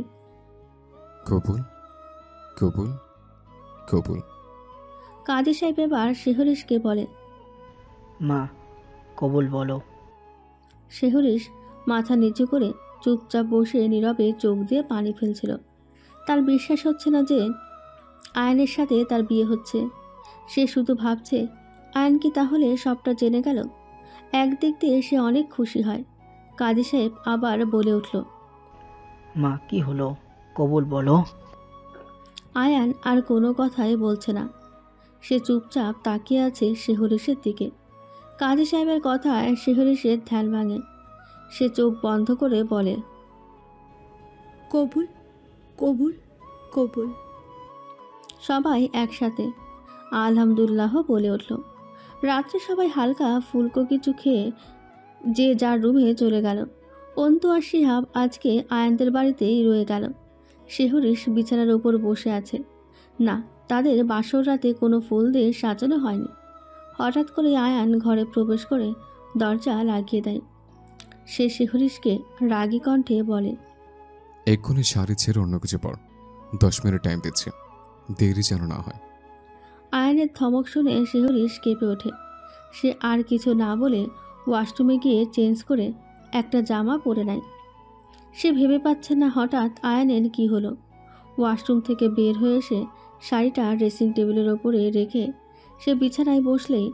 কবুল কবুল কবুল। কাজী সাহেব এবার শিহরিশকে বলে, মা কবুল বলো। শিহরিশ মাথা নিচু করে চুপচাপ বসে নীরবে চোখ দিয়ে পানি ফেলছিল। তার বিশ্বাস হচ্ছে না যে আয়ানের সাথে তার বিয়ে হচ্ছে। সে শুধু ভাবছে, আয়ান কি তাহলে সবটা জেনে গেল? একদিক দিয়ে সে অনেক খুশি হয়। কাজী সাহেব আবার বলে উঠল, মা কি হলো, কবুল বলো। আয়ান আর কোনো কথাই বলছে না। সে চুপচাপ তাকিয়ে আছে শিহরিশের দিকে। কাজী সাহেবের কথায় শিহরিশের ধ্যান ভাঙে। সে চোখ বন্ধ করে বলে, কবুল কবুল কবুল। সবাই একসাথে আলহামদুলিল্লাহ বলে উঠল। রাত্রে সবাই হালকা ফুলকো কিছু খেয়ে যে যার রুমে চলে গেল। অন্তু আর শিহাব আজকে আয়ানদের বাড়িতেই রয়ে গেল। শিহরিশ বিছানার উপর বসে আছে। না, তাদের বাসর রাতে কোনো ফুল দিয়ে সাজানো হয়নি। হঠাৎ করে আয়ান ঘরে প্রবেশ করে দরজা লাগিয়ে দেয়। সে শিহরিশকে রাগী কণ্ঠে বলে, এক্ষুনি শাড়ি ছেড়ে অন্য কিছু পর, 10 মিনিট টাইম দিচ্ছি, দেরি যেন না হয়। আয়ানের ধমক শুনে শিহরিশ কেঁপে ওঠে। সে আর কিছু না বলে ওয়াশরুমে গিয়ে চেঞ্জ করে একটা জামা পরে নেয়। সে ভেবে পাচ্ছে না হঠাৎ আয়ানের কি হলো। ওয়াশরুম থেকে বের হয়ে এসে শাড়িটা ড্রেসিং টেবিলের ওপরে রেখে সে বিছানায় বসলেই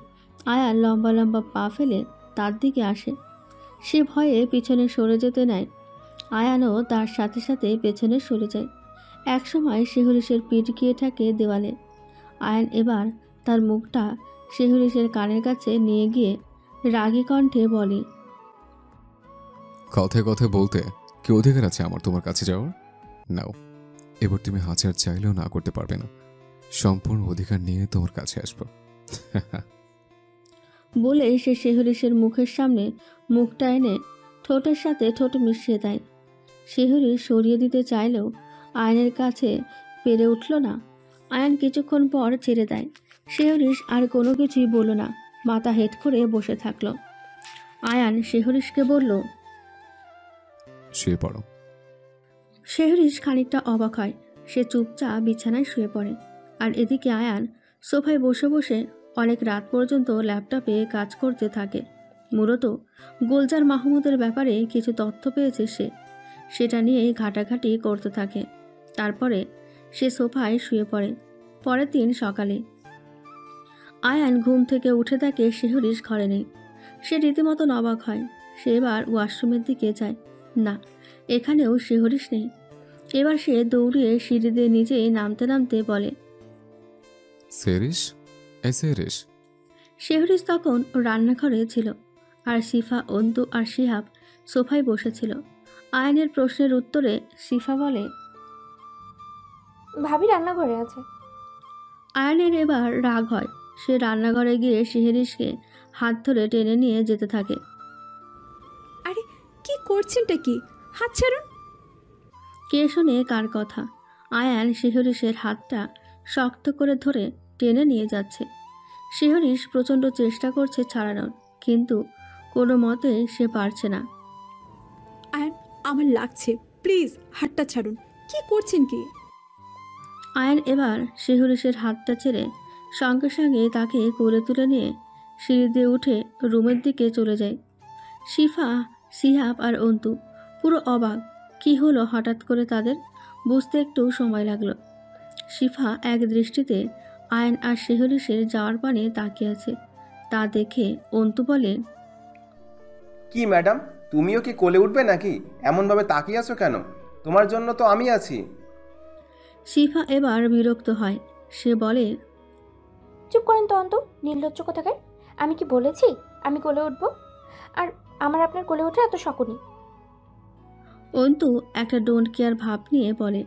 আয়ান লম্বা লম্বা পা ফেলে তার দিকে আসে। সে ভয়ে পিছনে সরে যেতে নেয়। আয়ানও তার সাথে সাথে পেছনে সরে যায়। একসময় শেহরিশের পিঠ গিয়ে থাকে দেওয়ালে। আয়ান এবার তার মুখটা শেহরিশের কানের কাছে নিয়ে গিয়ে রাগী কণ্ঠে বলে, কথায় কথায় বলতে কি অধিকার আছে আমার তোমার কাছে যাওয়ার? নাও, এবার তুমি হাজার চাইলেও না করতে পারবে না। সম্পূর্ণ অধিকার নিয়ে তোমার কাছে আসবো। বলে সে শেহরিশের মুখের সামনে মুখটা এনে ঠোঁটের সাথে ঠোঁট মিশিয়ে দেয়। শেহরিশ সরিয়ে দিতে চাইলেও আয়নের কাছে পেরে উঠল না। আয়ান কিছুক্ষণ পর ছেড়ে দেয়। শেহরিশ আর কোনো কিছুই বলল না, মাথা হেট করে বসে থাকলো। আয়ান শেহরিশকে বলল, শুয়ে পড়ো। শেহরিশ খানিকটা অবাক হয়। সে চুপচাপ বিছানায় শুয়ে পড়ে। আর এদিকে আয়ান সোফায় বসে বসে অনেক রাত পর্যন্ত ল্যাপটপে কাজ করতে থাকে। মূলত গুলজার মাহমুদের ব্যাপারে কিছু তথ্য পেয়েছে সে, সেটা নিয়ে ঘাটাঘাটি করতে থাকে। তারপরে সে সোফায় শুয়ে পড়ে। পরের দিন সকালে আয়ান ঘুম থেকে উঠে দেখে শেহরিশ ঘরে নেই। সে রীতিমতো অবাক হয়। সে এবার ওয়াশরুমের দিকে যায়। না, এখানেও শেহরিশ নেই। এবার সে দৌড়িয়ে সিঁড়ি দিয়ে নিজেই নামতে নামতে বলে, সেরিশ, এই সেরিশ। শেহরিশ তখন রান্নাঘরে ছিল, আর শিফা, অন্তু আর শিহাব সোফায় বসেছিল। আয়ানের প্রশ্নের উত্তরে শিফা বলে, ভাবি রান্নাঘরে আছে। আয়ানের এবার রাগ হয়। সে রান্নাঘরে গিয়ে শেহরিশকে হাত ধরে টেনে নিয়ে যেতে থাকে। আরে কি করছেনটা কি? হাত ছাড়ুন। কে শোনে কার কথা? আয়ান শেহরিশের হাতটা শক্ত করে ধরে টেনে নিয়ে যাচ্ছে। শেহরিশ প্রচণ্ড চেষ্টা করছে ছাড়ানোর, কিন্তু কোনো মতে সে পারছে না। আয়ান, আমার লাগছে, প্লিজ হাতটা ছাড়ুন। কি করছেন কি? আয়ান এবার শেহরিশের হাতটা ছেড়ে সঙ্গে সঙ্গে তাকে কোলে তুলে নিয়ে সিঁড়ি দিয়ে উঠে রুমের দিকে চলে যায়। শিফা, সিহাব আর অন্তু পুরো অবাক। কি হলো হঠাৎ করে তাদের? বুঝতে একটু সময় লাগলো। শিফা এক দৃষ্টিতে আয়ান আর শেহরিশের যাওয়ার পানে তাকিয়ে আছে। তা দেখে অন্তু বলে, কি ম্যাডাম, তুমিও কি কোলে উঠবে নাকি? এমনভাবে তাকিয়ে আছো কেন? তোমার জন্য তো আমি আছি। শিফা এবার বিরক্ত হয়। সে বলে, চুপ করেন তো অন্ত, নির্লজ্জ কোথাকার। আমি কি বলেছি আমি কোলে উঠবো? আর আমার আপনার কোলে ওঠা এত শকুনি। অন্তু একটা ডোন্ট কেয়ার ভাব নিয়ে বলে।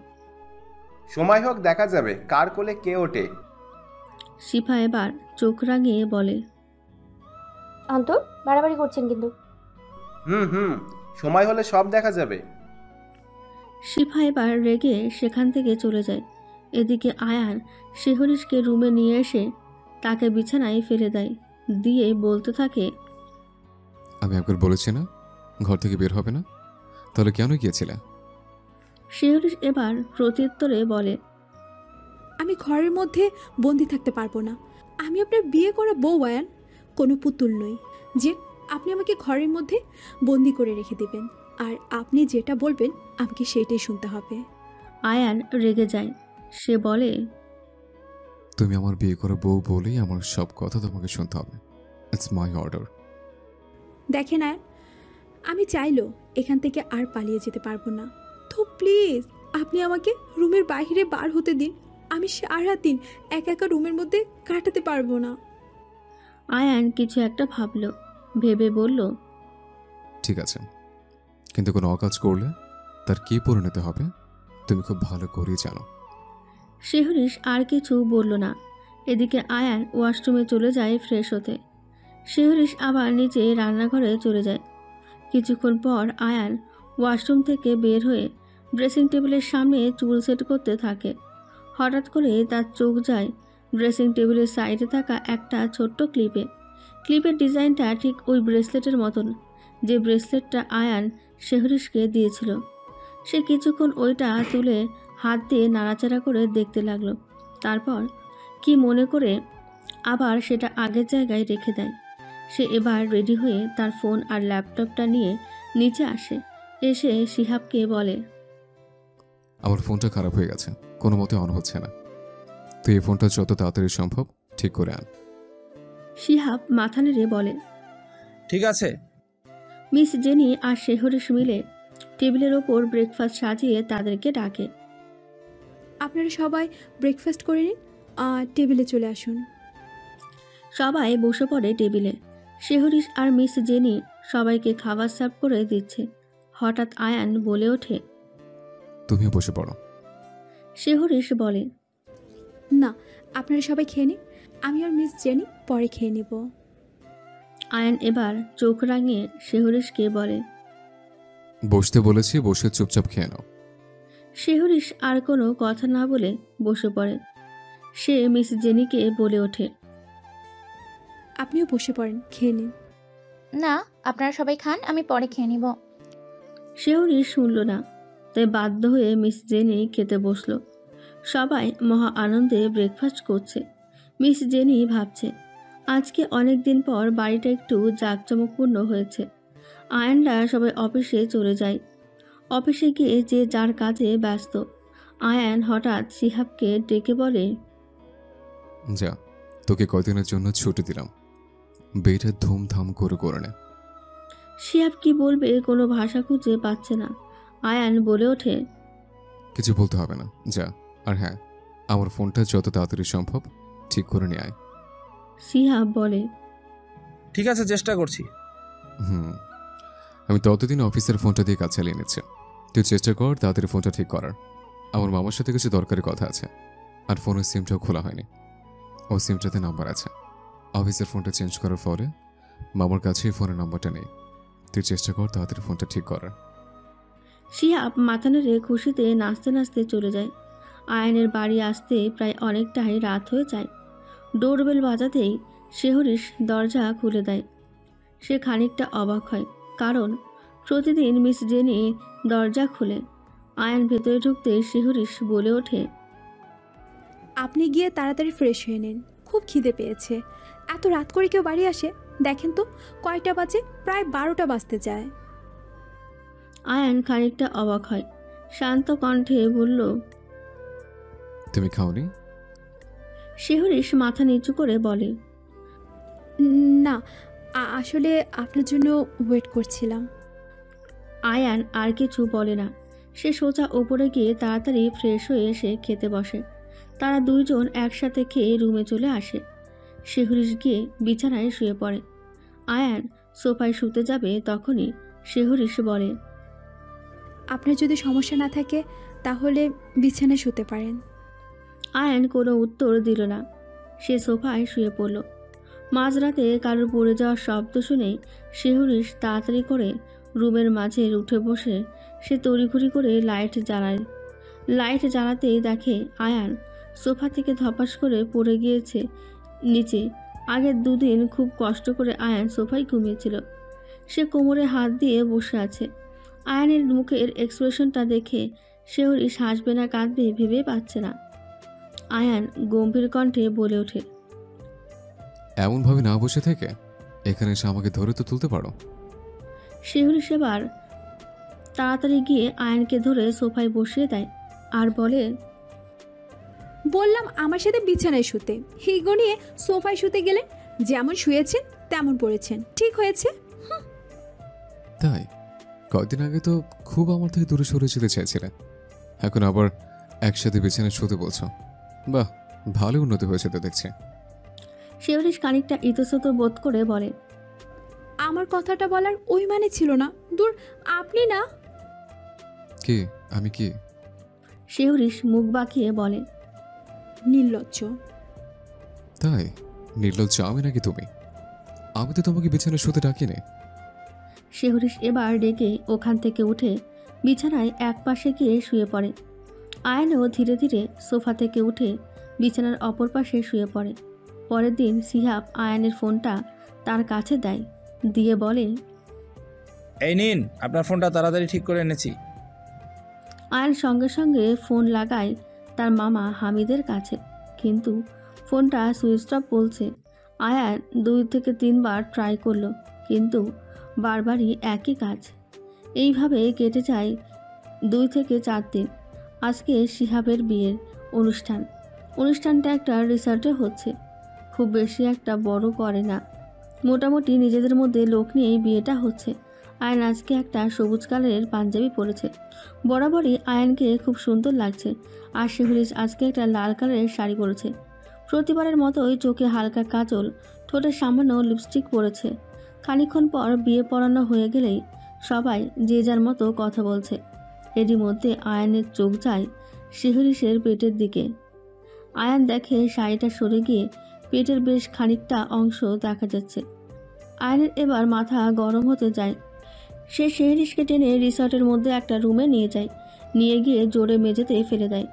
সময় হোক, দেখা যাবে কার কোলে কে ওঠে। শিফা এবার চোখ রাঙিয়ে বলে, অন্ত, বাড়াবাড়ি করছেন কিন্তু। হুম, সময় হলে সব দেখা যাবে। শিফা এবার রেগে সেখান থেকে চলে যায়। এদিকে আয়ান শেহরিশকে রুমে নিয়ে এসে তাকে বিছানায় ফেলে দেয়, দিয়ে বলতে থাকে, আমি একবার বলেছি না ঘর থেকে বের হবে না? তাহলে কেন গিয়েছিলে? শেহরিশ এবার প্রত্যুত্তরে বলে, আমি ঘরের মধ্যে বন্দি থাকতে পারবো না। আমি আপনার বিয়ে করা বউ আয়ান, কোনো পুতুল নই যে আপনি আমাকে ঘরের মধ্যে বন্দি করে রেখে দেবেন। আর আপনি যেটা বলবেন আমাকে সেটাই শুনতে হবে। আয়ান রেগে যায়। সে বলে, তুমি আমার বিয়ে করা বউ বলেই আমার সব কথা তোমাকে শুনতে হবে। It's my order. দেখেন আয়ান, আমি চাইলেও এখান থেকে আর পালিয়ে যেতে পারবো না। তো প্লিজ আপনি আমাকে রুমের বাইরে বার হতে দিন। আমি সারাদিন একা একা রুমের মধ্যে কাটাতে পারবো না। আয়ান কিছু একটা ভাবল, ভেবে বলল, ঠিক আছে, কিন্তু কোনো অকাজ করলে তার কি পরিণতি হবে তুমি খুব ভালো করেই জানো। শেহরিশ আর কিছু বলল না। এদিকে আয়ান ওয়াশরুমে চলে যায় ফ্রেশ হতে। শেহরিশ আবার নিচে রান্নাঘরে চলে যায়। কিছুক্ষণ পর আয়ান ওয়াশরুম থেকে বের হয়ে ড্রেসিং টেবিলের সামনে চুল সেট করতে থাকে। হঠাৎ করে তার চোখ যায় ড্রেসিং টেবিলের সাইডে থাকা একটা ছোট্ট ক্লিপে। ক্লিপের ডিজাইনটা ঠিক ওই ব্রেসলেটের মতন, যে ব্রেসলেটটা আয়ান শেহরিশকে দিয়েছিল। সে কিছুক্ষণ ওইটা তুলে হাত দিয়ে নাড়াচাড়া করে দেখতে লাগলো। তারপর কি মনে করে আবার সেটা আগের জায়গায় রেখে দেয়। সে এবার রেডি হয়ে তার ফোন আর ল্যাপটপটা নিয়ে নিচে আসে। এসে শিহাবকে বলে, আমার ফোনটা খারাপ হয়ে গেছে, কোনো মতে অন হচ্ছে না। তুই এই ফোনটা যত তাড়াতাড়ি সম্ভব ঠিক করে আন। শিহাব মাথা নেড়ে বলে। ঠিক আছে। মিস জেনি আর শেহরিশ মিলে টেবিলের ওপর ব্রেকফাস্ট সাজিয়ে তাদেরকে ডাকে। আপনারা সবাই ব্রেকফাস্ট করে নিন, টেবিলে চলে আসুন। সবাই বসে পড়ে টেবিলে। শেহরিশ আর মিস জেনি সবাইকে খাবার সার্ভ করে দিচ্ছে। হঠাৎ আয়ান বলে ওঠে। তুমিও বসে পড়ো। শেহরিশ বলে। না, আপনারা সবাই খেয়ে নিন, আমি আর মিস জেনি পরে খেয়ে নেব। আয়ান এবার চোখ রাঙিয়ে শেহরিশকে বলে। বসতে বলেছি, বসে চুপচাপ খেয়ে নাও। শেহরিশ আর কোনো কথা না বলে বসে পড়ে। সে মিস জেনিকে বলে ওঠে। আপনিও বসে পড়েন, খেয়ে নিন। না, আপনারা সবাই খান, আমি পরে খেয়ে নিব। শেহরিশ শুনল না, তাই বাধ্য হয়ে মিস জেনি খেতে বসলো। সবাই মহা আনন্দে ব্রেকফাস্ট করছে। মিস জেনি ভাবছে, আজকে অনেক দিন পর বাড়িটা একটু জাঁকজমকপূর্ণ হয়েছে। আয়ানরা সবাই অফিসে চলে যায়। অফিসে গিয়ে যে যার কাজে ব্যস্ত। আয়ান হঠাৎ শিহাবকে ডেকে বলে। যা, তোকে কদিনের জন্য ছুটি দিলাম, বিয়েটা ধুমধাম করে নে। শিহাব কি বলবে কোনো ভাষা খুঁজে পাচ্ছে না। আয়ান বলে ওঠে। কিছু বলতে হবে না, যা। আর হ্যাঁ, আমার ফোনটা যত তাড়াতাড়ি সম্ভব ঠিক করে নিয়ে আয়। শিহাব বলে। ঠিক আছে, চেষ্টা করছি। আমি ততদিন অফিসের ফোনটা দিয়ে কাজ চালিয়ে নিচ্ছি। তুই চেষ্টা কর তাড়াতাড়ি ফোনটা ঠিক করার। আমার মামার সাথে কিছু দরকারি কথা আছে, আর ফোনের সিমটাও খোলা হয়নি। ও সিমটাতে নাম্বার আছে। অফিসের ফোনটা চেঞ্জ করার ফলে মামার কাছেই ফোনের নাম্বারটা নেই। তুই চেষ্টা কর তাড়াতাড়ি ফোনটা ঠিক করার। শিহাব মাথা নেড়ে খুশিতে নাচতে নাচতে চলে যায়। আয়ানের বাড়ি আসতে প্রায় অনেকটাই রাত হয়ে যায়। ডোরবেল বাজাতেই শেহরিশ দরজা খুলে দেয়। সে খানিকটা অবাক হয়, কারণ প্রতিদিন মিস জেনি দরজা খুলে। আয়ান ভেতরে ঢুকতে শেহরিশ বলে ওঠে। আপনি গিয়ে তাড়াতাড়ি ফ্রেশ হয়ে নিন, খুব খিদে পেয়েছে। এত রাত করে কেউ বাড়ি আসে? দেখেন তো কয়টা বাজে, প্রায় 12টা বাজতে যায়। আয়ান খানিকটা অবাক হয়, শান্ত কণ্ঠে বলল। তুমি খাওনি? শেহরিশ মাথা নিচু করে বলে। না, আসলে আপনার জন্য ওয়েট করছিলাম। আয়ান আর কিছু বলে না। সে সোজা উপরে গিয়ে তাড়াতাড়ি ফ্রেশ হয়ে এসে খেতে বসে। তারা দুইজন একসাথে খেয়ে রুমে চলে আসে। শেহরিশ গিয়ে বিছানায় শুয়ে পড়ে। আয়ান সোফায় শুতে যাবে, তখনই শেহরিশ বলে। আপনার যদি সমস্যা না থাকে তাহলে বিছানায় শুতে পারেন। আয়ান কোনো উত্তর দিল না। সে সোফায় শুয়ে পড়ল। মাঝরাতে কারোর পড়ে যাওয়ার শব্দ শুনে শেহরিশ তাড়াতাড়ি করে রুমের মাঝে উঠে বসে সে তড়িঘড়ি করে লাইট জ্বালায়। লাইট জ্বালাতেই দেখে আয়ান সোফা থেকে ধপাস করে পড়ে গিয়েছে নিচে। আগের দুদিন খুব কষ্ট করে আয়ান সোফায় ঘুমিয়েছিল। সে কোমরে হাত দিয়ে বসে আছে। আয়ানের মুখের এক্সপ্রেশনটা দেখে শেহরিশ হাসবে না কাঁদবে ভেবে পাচ্ছে না। আয়ান গম্ভীর কণ্ঠে বলে ওঠে। এমনভাবে না বসে থেকে এখানে এসে আমাকে ধরে তো তুলতে পারো। শেহরিশ এবার তাড়াতাড়ি গিয়ে আয়ানকে ধরে সোফায় বসিয়ে দেয় আর বলে। বললাম আমার সাথে বিছানায় শুতে, হিগো নিয়ে সোফায় শুতে গেলেন। যেমন শুয়েছেন তেমন পড়েছেন, ঠিক হয়েছে? তাই কয়েকদিন আগে তো খুব আমার থেকে দূরে সরে যেতে চাইছিলে, এখন আবার একসাথে বিছানায় শুতে বলছো। বাহ, ভালো উন্নতি হয়েছে তো দেখছি। শেহরিশ খানিকটা ইতস্তত বোধ করে বলে। আমার কথাটা বলার ওই মানে ছিল না। দূর, আপনি না। কি? আমি কি? শেহরিশ মুখ বাঁকিয়ে বলে। নির্লজ্জ। তাই নির্লজ্জ আমি নাকি তুমি? আমি তো তোমাকে বিছানায় শুতে ডাকিনি। শেহরিশ এবার ডেকে ওখান থেকে উঠে বিছানায় এক পাশে গিয়ে শুয়ে পড়ে। আয়ানও ধীরে ধীরে সোফা থেকে উঠে বিছানার অপর পাশে শুয়ে পড়ে। পরের দিন শিহাব আয়ানের ফোনটা তার কাছে দেয়, দিয়ে বলে। এই নিন, আপনার ফোনটা তাড়াতাড়ি ঠিক করে এনেছি। আয়ান সঙ্গে সঙ্গে ফোন লাগায় তার মামা হামিদের কাছে, কিন্তু ফোনটা সুইচ অফ বলছে। আয়ান 2 থেকে 3 বার ট্রাই করলো, কিন্তু বারবারই একই কাজ। এইভাবে কেটে যায় 2 থেকে 4 দিন। আজকে শিহাবের বিয়ের অনুষ্ঠানটা একটা রিসর্টে হচ্ছে। খুব বেশি একটা বড় করে না, মোটামুটি নিজেদের মধ্যে লোক নিয়েই বিয়েটা হচ্ছে। আয়ান আজকে একটা সবুজ কালারের পাঞ্জাবি পরেছে, বরাবরই আয়ানকে খুব সুন্দর লাগছে। আর শিহরিশ আজকে একটা লাল কালারের শাড়ি পরেছে, প্রতিবারের মতোই চোখে হালকা কাজল, ঠোঁটে সামান্য লিপস্টিক পরেছে। খানিকক্ষণ পর বিয়ে পড়ানো হয়ে গেলেই সবাই যে যার মতো কথা বলছে। এরই মধ্যে আয়ানের চোখ যায় শিহরিশের পেটের দিকে। আয়ান দেখে শাড়িটা সরে গিয়ে পেটের বেশ খানিকটা অংশ দেখা যাচ্ছে। আয়ানের এবার মাথা গরম হতে যায়। সে শিহরিশকে টেনে রিসর্টের মধ্যে একটা রুমে নিয়ে যায়, নিয়ে গিয়ে জোরে মেঝেতে ফেলে দেয়।